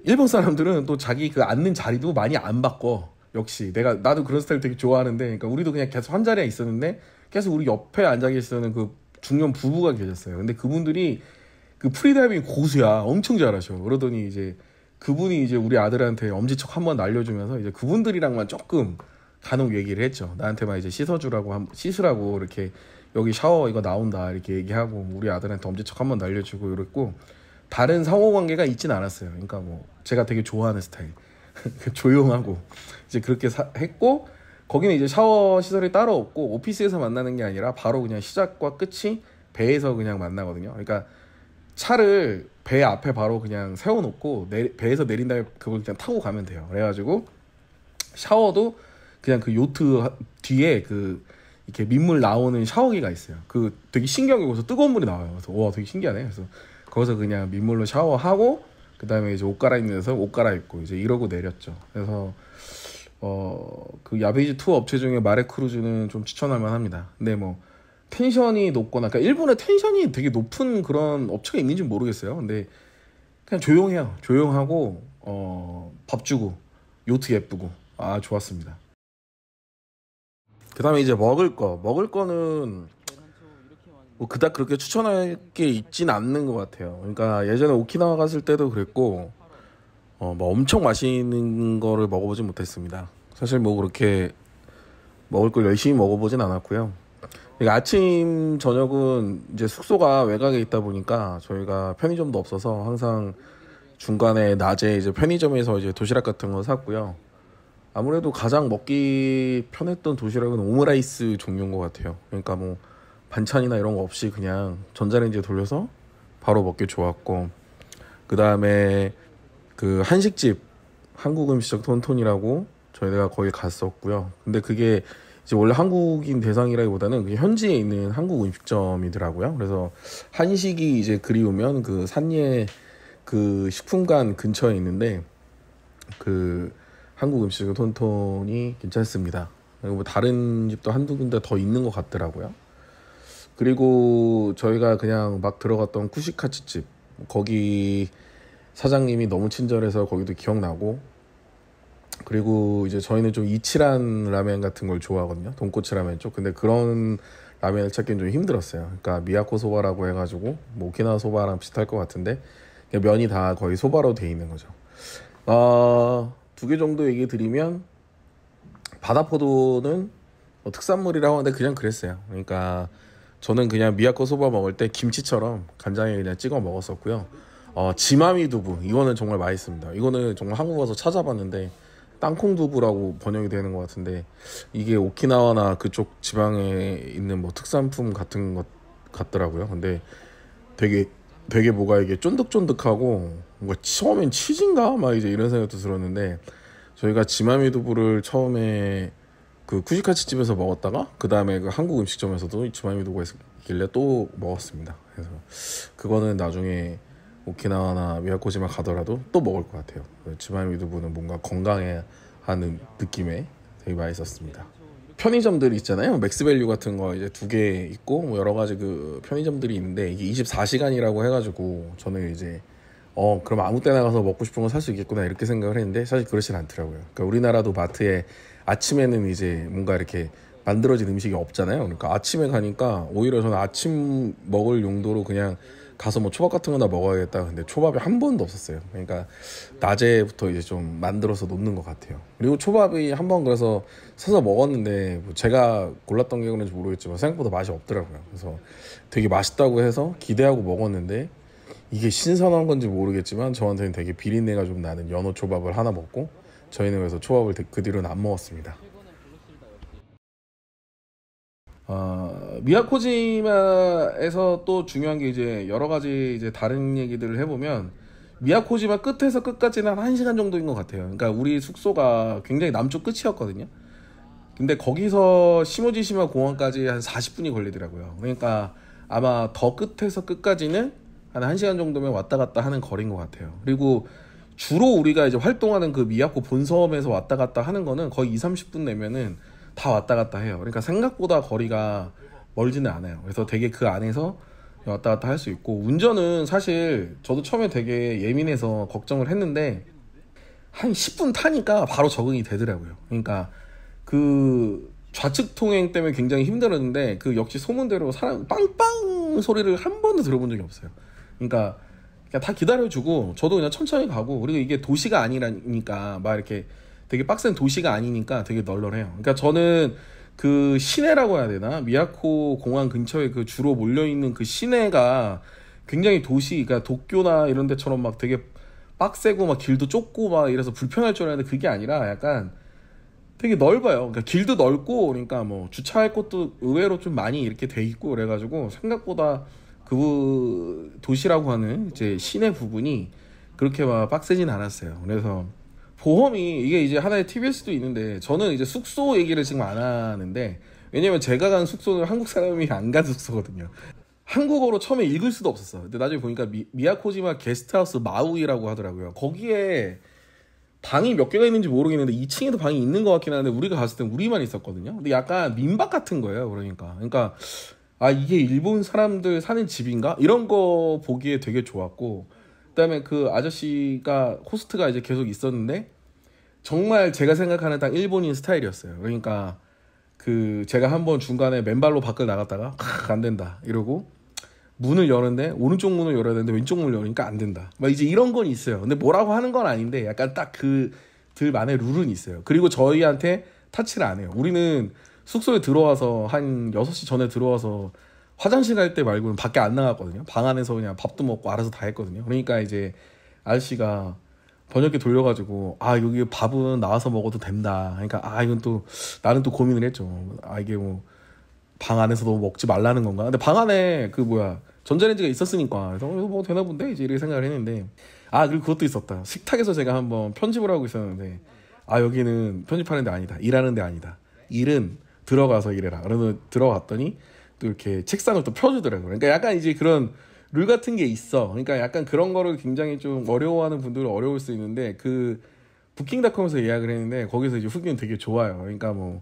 일본 사람들은 또 자기 그 앉는 자리도 많이 안 바꿔. 역시 나도 그런 스타일 되게 좋아하는데, 그러니까 우리도 그냥 계속 한 자리에 있었는데 계속 우리 옆에 앉아 계시는 그 중년 부부가 계셨어요. 근데 그분들이 그 프리다이빙 고수야. 엄청 잘하셔. 그러더니 이제 그분이 이제 우리 아들한테 엄지척 한번 날려주면서 이제 그분들이랑만 조금 간혹 얘기를 했죠. 나한테만 이제 씻으라고 이렇게 여기 샤워 이거 나온다 이렇게 얘기하고 우리 아들한테 엄지척 한번 날려주고 이랬고, 다른 상호관계가 있진 않았어요. 그러니까 뭐 제가 되게 좋아하는 스타일 조용하고 이제 그렇게 했고, 거기는 이제 샤워 시설이 따로 없고 오피스에서 만나는 게 아니라 바로 그냥 시작과 끝이 배에서 그냥 만나거든요. 그러니까 차를 배 앞에 바로 그냥 세워놓고 배에서 내린 다음에 그걸 그냥 타고 가면 돼요. 그래가지고 샤워도 그냥 그 요트 뒤에 그 이렇게 민물 나오는 샤워기가 있어요. 그 되게 신기하게 거기서 뜨거운 물이 나와요. 그래서 와 되게 신기하네. 그래서 거기서 그냥 민물로 샤워하고 그 다음에 이제 옷 갈아입는 데서 옷 갈아입고 이제 이러고 내렸죠. 그래서 그 야베이지 투어 업체 중에 마레크루즈는 좀 추천할 만합니다. 근데 뭐 텐션이 높거나, 그러니까 일본에 텐션이 되게 높은 그런 업체가 있는지 모르겠어요. 근데 그냥 조용해요. 조용하고 밥 주고 요트 예쁘고 좋았습니다. 그 다음에 이제 먹을 거는 뭐 그닥 그렇게 추천할 게 있진 않는 것 같아요. 그러니까 예전에 오키나와 갔을 때도 그랬고 뭐 엄청 맛있는 거를 먹어보진 못했습니다. 사실 뭐 그렇게 먹을 걸 열심히 먹어보진 않았고요. 그러니까 아침 저녁은 이제 숙소가 외곽에 있다 보니까 저희가 편의점도 없어서 항상 중간에 낮에 이제 편의점에서 이제 도시락 같은 거 샀고요. 아무래도 가장 먹기 편했던 도시락은 오므라이스 종류인 것 같아요. 그러니까 뭐 반찬이나 이런 거 없이 그냥 전자레인지에 돌려서 바로 먹기 좋았고, 그 다음에 그 한식집 한국 음식 톤톤이라고 저희가 거기 갔었고요. 근데 그게 이제 원래 한국인 대상이라기보다는 그 현지에 있는 한국 음식점이더라고요. 그래서 한식이 이제 그리우면 그 산예 그 식품관 근처에 있는데 그 한국 음식 톤톤이 괜찮습니다. 그리고 뭐 다른 집도 한두 군데 더 있는 것 같더라고요. 그리고 저희가 그냥 막 들어갔던 쿠시카츠집, 거기 사장님이 너무 친절해서 거기도 기억나고, 그리고 이제 저희는 좀 이치란 라멘 같은 걸 좋아하거든요. 돈코츠 라멘 쪽. 근데 그런 라멘을 찾기는 좀 힘들었어요. 그러니까 미야코 소바라고 해가지고 뭐 오키나와 소바랑 비슷할 것 같은데 면이 다 거의 소바로 돼 있는 거죠. 두 개 정도 얘기 드리면, 바다포도는 뭐 특산물이라고 하는데 그냥 그랬어요. 그러니까 저는 그냥 미야코 소바 먹을 때 김치처럼 간장에 그냥 찍어 먹었었고요. 지마미 두부, 이거는 정말 맛있습니다. 이거는 정말 한국 와서 찾아봤는데 땅콩 두부라고 번역이 되는 것 같은데, 이게 오키나와나 그쪽 지방에 있는 뭐 특산품 같은 것 같더라고요. 근데 되게 뭐가 이게 쫀득쫀득하고 뭔가 처음엔 치즈인가 막 이제 이런 생각도 들었는데, 저희가 지마미 두부를 처음에 그 쿠시카츠 집에서 먹었다가 그 다음에 그 한국 음식점에서도 지마미 두부가 있길래 또 먹었습니다. 그래서 그거는 나중에 오키나와나 미야코지마 가더라도 또 먹을 것 같아요. 지마미 두부는 뭔가 건강해하는 느낌에 되게 맛있었습니다. 편의점들이 있잖아요. 맥스밸류 같은 거 이제 2개 있고 뭐 여러 가지 그 편의점들이 있는데, 이게 24시간이라고 해가지고 저는 이제 그럼 아무 때나 가서 먹고 싶은 거 살 수 있겠구나 이렇게 생각을 했는데, 사실 그렇진 않더라고요. 그러니까 우리나라도 마트에 아침에는 이제 뭔가 이렇게 만들어진 음식이 없잖아요. 그러니까 아침에 가니까 오히려 저는 아침 먹을 용도로 그냥 가서 뭐 초밥 같은 거나 먹어야겠다. 근데 초밥이 한 번도 없었어요. 그러니까 낮에부터 이제 좀 만들어서 놓는 것 같아요. 그리고 초밥이 한 번 그래서 사서 먹었는데 뭐 제가 골랐던 게 그런지 모르겠지만 생각보다 맛이 없더라고요. 그래서 되게 맛있다고 해서 기대하고 먹었는데 이게 신선한 건지 모르겠지만 저한테는 되게 비린내가 좀 나는 연어 초밥을 하나 먹고 저희는 그래서 초밥을 그 뒤로는 안 먹었습니다. 미야코지마에서 또 중요한 게 이제 여러 가지 이제 다른 얘기들을 해보면 미야코지마 끝에서 끝까지는 한 1시간 정도인 것 같아요. 그러니까 우리 숙소가 굉장히 남쪽 끝이었거든요. 근데 거기서 시모지시마 공항까지 한 40분이 걸리더라고요. 그러니까 아마 더 끝에서 끝까지는 한 1시간 정도면 왔다 갔다 하는 거리인 것 같아요. 그리고 주로 우리가 이제 활동하는 그 미야코 본섬에서 왔다 갔다 하는 거는 거의 2-30분 내면은 다 왔다 갔다 해요. 그러니까 생각보다 거리가 멀지는 않아요. 그래서 되게 그 안에서 왔다 갔다 할 수 있고, 운전은 사실 저도 처음에 되게 예민해서 걱정을 했는데 한 10분 타니까 바로 적응이 되더라고요. 그러니까 그 좌측 통행 때문에 굉장히 힘들었는데 그 역시 소문대로 사람 빵빵 소리를 한 번도 들어본 적이 없어요. 그러니까 그냥 다 기다려주고 저도 그냥 천천히 가고, 그리고 이게 도시가 아니라니까 막 이렇게 되게 빡센 도시가 아니니까 되게 널널해요. 그러니까 저는 그 시내라고 해야 되나, 미야코 공항 근처에 그 주로 몰려있는 그 시내가 굉장히 도시, 그러니까 도쿄나 이런 데처럼 막 되게 빡세고 막 길도 좁고 막 이래서 불편할 줄 알았는데 그게 아니라 약간 되게 넓어요. 그러니까 길도 넓고, 그러니까 뭐 주차할 곳도 의외로 좀 많이 이렇게 돼 있고, 그래가지고 생각보다 그 도시라고 하는 이제 시내 부분이 그렇게 막 빡세진 않았어요. 그래서 보험이 이게 이제 하나의 팁일 수도 있는데, 저는 이제 숙소 얘기를 지금 안 하는데, 왜냐면 제가 간 숙소는 한국 사람이 안 간 숙소거든요. 한국어로 처음에 읽을 수도 없었어. 근데 나중에 보니까 미야코지마 게스트하우스 마우이라고 하더라고요. 거기에 방이 몇 개가 있는지 모르겠는데 2층에도 방이 있는 것 같긴 한데 우리가 갔을 땐 우리만 있었거든요. 근데 약간 민박 같은 거예요. 그러니까 아, 이게 일본 사람들 사는 집인가? 이런 거 보기에 되게 좋았고, 그다음에 그 아저씨가 호스트가 이제 계속 있었는데 정말 제가 생각하는 딱 일본인 스타일이었어요. 그러니까 그 제가 한번 중간에 맨발로 밖을 나갔다가 안 된다 이러고 문을 여는데 오른쪽 문을 열어야 되는데 왼쪽 문을 여니까 안 된다, 막 이제 이런 건 있어요. 근데 뭐라고 하는 건 아닌데 약간 딱 그들만의 룰은 있어요. 그리고 저희한테 타치를 안 해요. 우리는 숙소에 들어와서 한 6시 전에 들어와서 화장실 갈 때 말고는 밖에 안 나갔거든요. 방 안에서 그냥 밥도 먹고 알아서 다 했거든요. 그러니까 이제 아저씨가 번역기 돌려가지고 아, 여기 밥은 나와서 먹어도 된다. 그러니까 아, 이건 또 나는 또 고민을 했죠. 아, 이게 뭐 방 안에서도 먹지 말라는 건가? 근데 방 안에 그 뭐야 전자레인지가 있었으니까 그래서 이거 뭐 되나 본데 이제 이렇게 생각을 했는데, 아, 그리고 그것도 있었다. 식탁에서 제가 한번 편집을 하고 있었는데 아, 여기는 편집하는 데 아니다, 일하는 데 아니다, 일은 들어가서 일해라. 그래서 들어갔더니 또 이렇게 책상을 또 펴주더라고요. 그러니까 약간 이제 그런 룰 같은 게 있어. 그러니까 약간 그런 거를 굉장히 좀 어려워하는 분들은 어려울 수 있는데, 그 부킹닷컴에서 예약을 했는데 거기서 이제 후기는 되게 좋아요. 그러니까 뭐,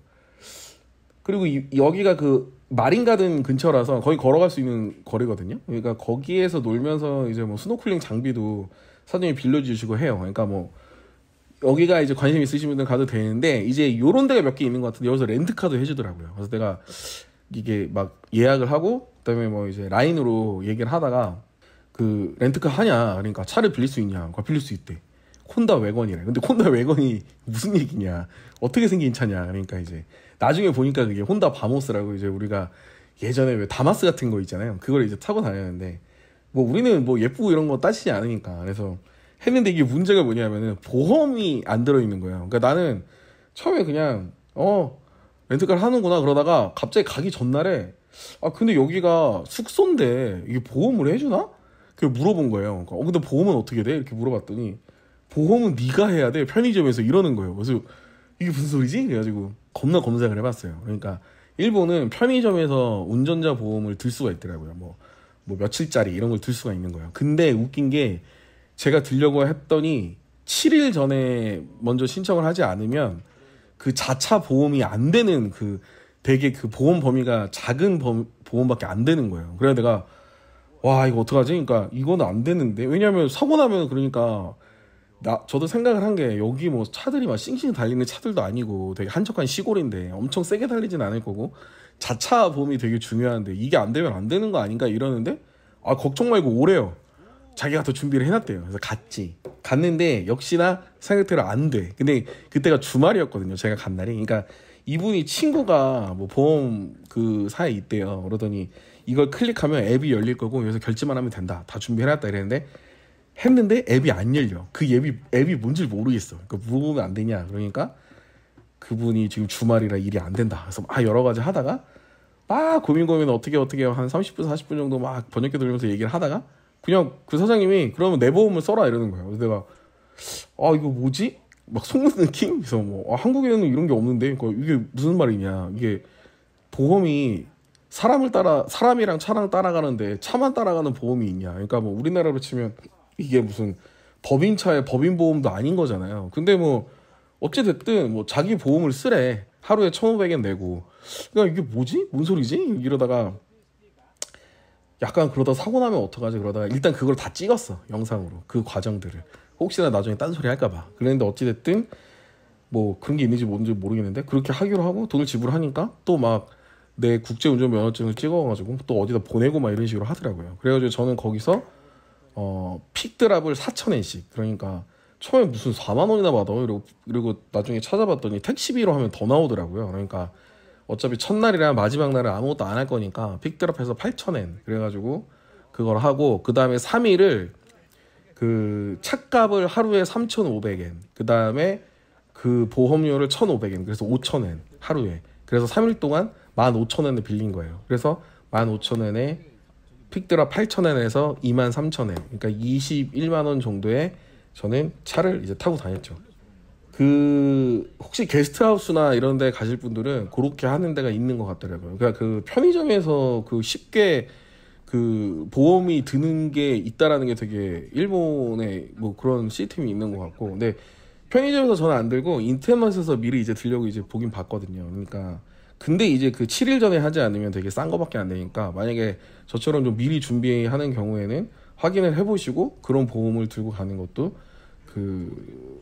그리고 여기가 그 마린가든 근처라서 거의 걸어갈 수 있는 거리거든요. 그러니까 거기에서 놀면서 이제 뭐 스노클링 장비도 사장님이 빌려주시고 해요. 그러니까 뭐 여기가 이제 관심 있으신 분들 가도 되는데, 이제 요런 데가 몇 개 있는 것 같은데 여기서 렌트카도 해주더라고요. 그래서 내가 이게 막 예약을 하고 그다음에 뭐 이제 라인으로 얘기를 하다가 그 렌트카 하냐, 그러니까 차를 빌릴 수 있냐, 빌릴 수 있대. 콘다 외건이래. 근데 콘다 외건이 무슨 얘기냐, 어떻게 생긴 차냐. 그러니까 이제 나중에 보니까 그게 혼다 바모스라고, 이제 우리가 예전에 왜 다마스 같은 거 있잖아요. 그걸 이제 타고 다녔는데 뭐 우리는 뭐 예쁘고 이런 거 따지지 않으니까. 그래서 했는데 이게 문제가 뭐냐면은 보험이 안 들어있는 거예요. 그러니까 나는 처음에 그냥 렌트카를 하는구나 그러다가 갑자기 가기 전날에 아, 근데 여기가 숙소인데 이게 보험을 해주나? 그걸 물어본 거예요. 그러니까 근데 보험은 어떻게 돼? 이렇게 물어봤더니 보험은 네가 해야 돼, 편의점에서, 이러는 거예요. 그래서 이게 무슨 소리지? 그래가지고 겁나 검색을 해봤어요. 그러니까 일본은 편의점에서 운전자 보험을 들 수가 있더라고요. 뭐 며칠짜리 이런 걸 들 수가 있는 거예요. 근데 웃긴 게 제가 들려고 했더니 7일 전에 먼저 신청을 하지 않으면 그 자차 보험이 안 되는, 그 되게 그 보험 범위가 작은 보험밖에 안 되는 거예요. 그래서 내가 와, 이거 어떡하지? 그러니까 이거는 안 되는데, 왜냐면 사고 나면, 그러니까 저도 생각을 한 게 여기 뭐 차들이 막 싱싱 달리는 차들도 아니고 되게 한적한 시골인데 엄청 세게 달리진 않을 거고 자차 보험이 되게 중요한데 이게 안 되면 안 되는 거 아닌가 이러는데, 아, 걱정 말고 오래요. 자기가 더 준비를 해놨대요. 그래서 갔는데 역시나 생각대로 안 돼. 근데 그때가 주말이었거든요, 제가 간 날이. 그러니까 이분이 친구가 뭐 보험 그 사에 있대요. 그러더니 이걸 클릭하면 앱이 열릴 거고 여기서 결제만 하면 된다. 다 준비해놨다 이랬는데 했는데 앱이 안 열려. 그 앱이 뭔지 모르겠어. 그러니까 물어보면 안 되냐. 그러니까 그분이 지금 주말이라 일이 안 된다. 그래서 막 여러 가지 하다가 막 고민 어떻게 한 30분 40분 정도 막 번역기 돌리면서 얘기를 하다가 그냥 그 사장님이 그러면 내 보험을 써라 이러는 거예요. 그래서 내가 이거 뭐지? 막 속는 느낌? 그래서 뭐 한국에는 이런 게 없는데 그러니까 이게 무슨 말이냐. 이게 보험이 사람이랑 차랑 따라가는데 차만 따라가는 보험이 있냐. 그러니까 뭐 우리나라로 치면 이게 무슨 법인차의 법인보험도 아닌 거잖아요. 근데 뭐 어찌됐든 뭐 자기 보험을 쓰래. 하루에 1,500엔 내고. 그러니까 이게 뭐지? 뭔 소리지? 이러다가 약간 그러다 사고 나면 어떡하지? 그러다가 일단 그걸 다 찍었어. 영상으로. 그 과정들을. 혹시나 나중에 딴소리 할까봐. 그랬는데 어찌됐든 뭐 그런 게 있는지 뭔지 모르겠는데 그렇게 하기로 하고 돈을 지불하니까 또 막 내 국제운전면허증을 찍어가지고 또 어디다 보내고 막 이런 식으로 하더라고요. 그래가지고 저는 거기서 픽드랍을 4,000엔씩 그러니까 처음에 무슨 4만 원이나 받아 그리고 나중에 찾아봤더니 택시비로 하면 더 나오더라고요. 그러니까 어차피 첫날이랑 마지막 날은 아무것도 안 할 거니까 픽드랍해서 8,000엔 그래가지고 그걸 하고 그 다음에 3일을 그 차값을 하루에 3,500엔 그 다음에 그 보험료를 1,500엔 그래서 5,000엔 하루에 그래서 3일 동안 15,000엔을 빌린 거예요. 그래서 15,000엔에 픽드랍 8,000엔에서 23,000엔 그러니까 21만 원 정도에 저는 차를 이제 타고 다녔죠. 그 혹시 게스트하우스나 이런 데 가실 분들은 그렇게 하는 데가 있는 것 같더라고요. 그러니까 그 편의점에서 그 쉽게 그 보험이 드는 게 있다라는 게 되게 일본에 뭐 그런 시스템이 있는 것 같고 근데 편의점에서 저는 안 들고 인터넷에서 미리 이제 들려고 이제 보긴 봤거든요. 그러니까 근데 이제 그 7일 전에 하지 않으면 되게 싼 거밖에 안 되니까 만약에 저처럼 좀 미리 준비하는 경우에는 확인을 해보시고 그런 보험을 들고 가는 것도 그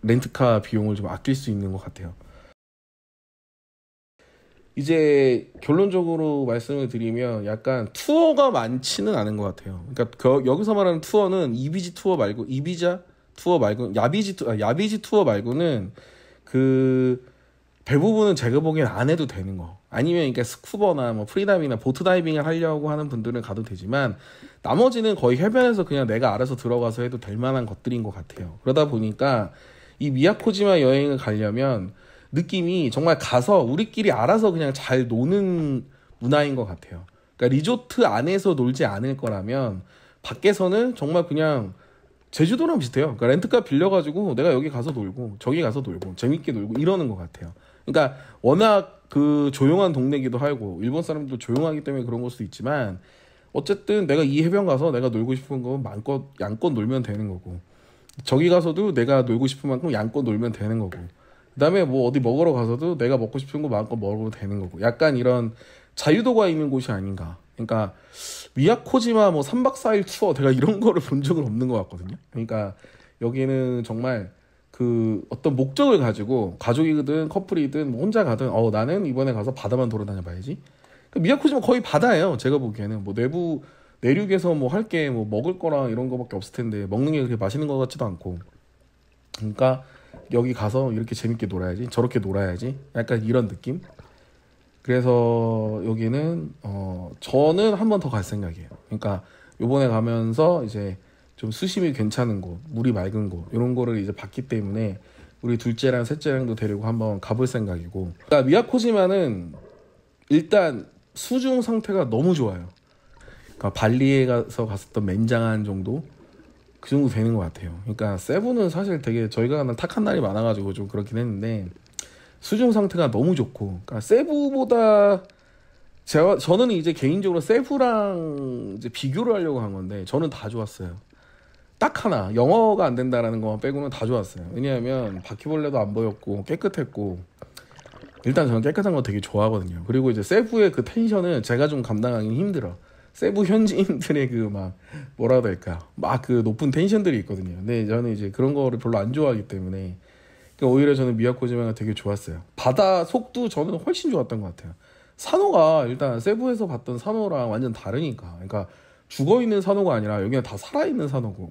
렌트카 비용을 좀 아낄 수 있는 것 같아요. 이제 결론적으로 말씀을 드리면 약간 투어가 많지는 않은 것 같아요. 그러니까 여기서 말하는 투어는 이비지 투어 말고 이비자 투어 말고 야비지 투어 말고는 그 대부분은 제가 보기엔 안 해도 되는 거. 아니면 그러니까 스쿠버나 뭐 프리다이빙이나 보트 다이빙을 하려고 하는 분들은 가도 되지만 나머지는 거의 해변에서 그냥 내가 알아서 들어가서 해도 될 만한 것들인 것 같아요. 그러다 보니까 이 미야코지마 여행을 가려면 느낌이 정말 가서 우리끼리 알아서 그냥 잘 노는 문화인 것 같아요. 그러니까 리조트 안에서 놀지 않을 거라면 밖에서는 정말 그냥 제주도랑 비슷해요. 그러니까 렌트카 빌려가지고 내가 여기 가서 놀고 저기 가서 놀고 재밌게 놀고 이러는 것 같아요. 그러니까 워낙 그 조용한 동네기도 하고 일본 사람들도 조용하기 때문에 그런 걸 수도 있지만 어쨌든 내가 이 해변 가서 내가 놀고 싶은 거 마음껏 양껏 놀면 되는 거고 저기 가서도 내가 놀고 싶은 만큼 양껏 놀면 되는 거고 그다음에 뭐 어디 먹으러 가서도 내가 먹고 싶은 거 마음껏 먹어도 되는 거고 약간 이런 자유도가 있는 곳이 아닌가. 그러니까 미야코지마 뭐 3박 4일 투어 내가 이런 거를 본 적은 없는 것 같거든요. 그러니까 여기는 정말 그 어떤 목적을 가지고 가족이든 커플이든 뭐 혼자 가든 나는 이번에 가서 바다만 돌아다녀 봐야지. 미야코지마 거의 바다예요. 제가 보기에는 뭐 내륙에서 뭐 할 게 뭐 먹을 거랑 이런 거밖에 없을 텐데 먹는 게 그렇게 맛있는 것 같지도 않고. 그러니까 여기 가서 이렇게 재밌게 놀아야지 저렇게 놀아야지 약간 이런 느낌. 그래서 여기는 저는 한 번 더 갈 생각이에요. 그러니까 요번에 가면서 이제 좀 수심이 괜찮은 곳, 물이 맑은 곳 이런 거를 이제 봤기 때문에 우리 둘째랑 셋째랑도 데리고 한번 가볼 생각이고. 그러니까 미야코지마는 일단 수중 상태가 너무 좋아요. 그러니까 발리에 가서 갔었던 맨장한 정도 그 정도 되는 것 같아요. 그러니까 세부는 사실 되게 저희가 가는 탁한 날이 많아가지고 좀 그렇긴 했는데 수중 상태가 너무 좋고, 그러니까 세부보다 저는 이제 개인적으로 세부랑 이제 비교를 하려고 한 건데 저는 다 좋았어요. 딱 하나 영어가 안 된다라는 것만 빼고는 다 좋았어요. 왜냐하면 바퀴벌레도 안 보였고 깨끗했고 일단 저는 깨끗한 거 되게 좋아하거든요. 그리고 이제 세부의 그 텐션은 제가 좀 감당하기 힘들어. 세부 현지인들의 그 막 뭐라 해야 될까 막 그 높은 텐션들이 있거든요. 근데 저는 이제 그런 거를 별로 안 좋아하기 때문에 그러니까 오히려 저는 미야코지마가 되게 좋았어요. 바다 속도 저는 훨씬 좋았던 것 같아요. 산호가 일단 세부에서 봤던 산호랑 완전 다르니까. 그러니까 죽어있는 산호가 아니라 여기는 다 살아있는 산호고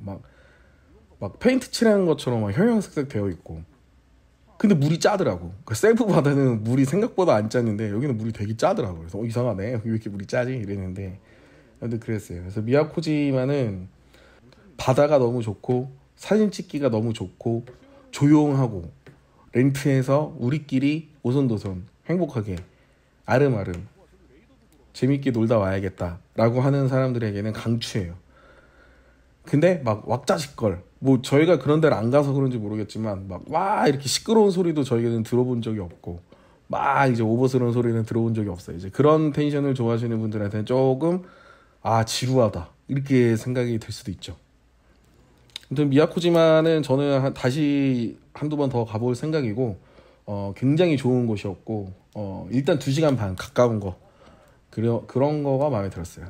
막 페인트 칠하는 것처럼 막 형형색색 되어 있고 근데 물이 짜더라고. 그 셀프 바다는 물이 생각보다 안 짰는데 여기는 물이 되게 짜더라고. 그래서 이상하네. 여기 왜 이렇게 물이 짜지? 이랬는데 근데 그랬어요. 그래서 미야코지마는 바다가 너무 좋고 사진 찍기가 너무 좋고 조용하고 렌트해서 우리끼리 오손도손 행복하게 아름아름 재밌게 놀다 와야겠다라고 하는 사람들에게는 강추해요. 근데 막 왁자지껄 뭐 저희가 그런 데를 안 가서 그런지 모르겠지만 막 와 이렇게 시끄러운 소리도 저희는 들어본 적이 없고 막 이제 오버스러운 소리는 들어본 적이 없어요. 이제 그런 텐션을 좋아하시는 분들한테는 조금 지루하다 이렇게 생각이 들 수도 있죠. 아무튼 미야코지마는 저는 다시 한두 번 더 가볼 생각이고 굉장히 좋은 곳이었고 일단 2시간 반 가까운 거 그런 거가 마음에 들었어요.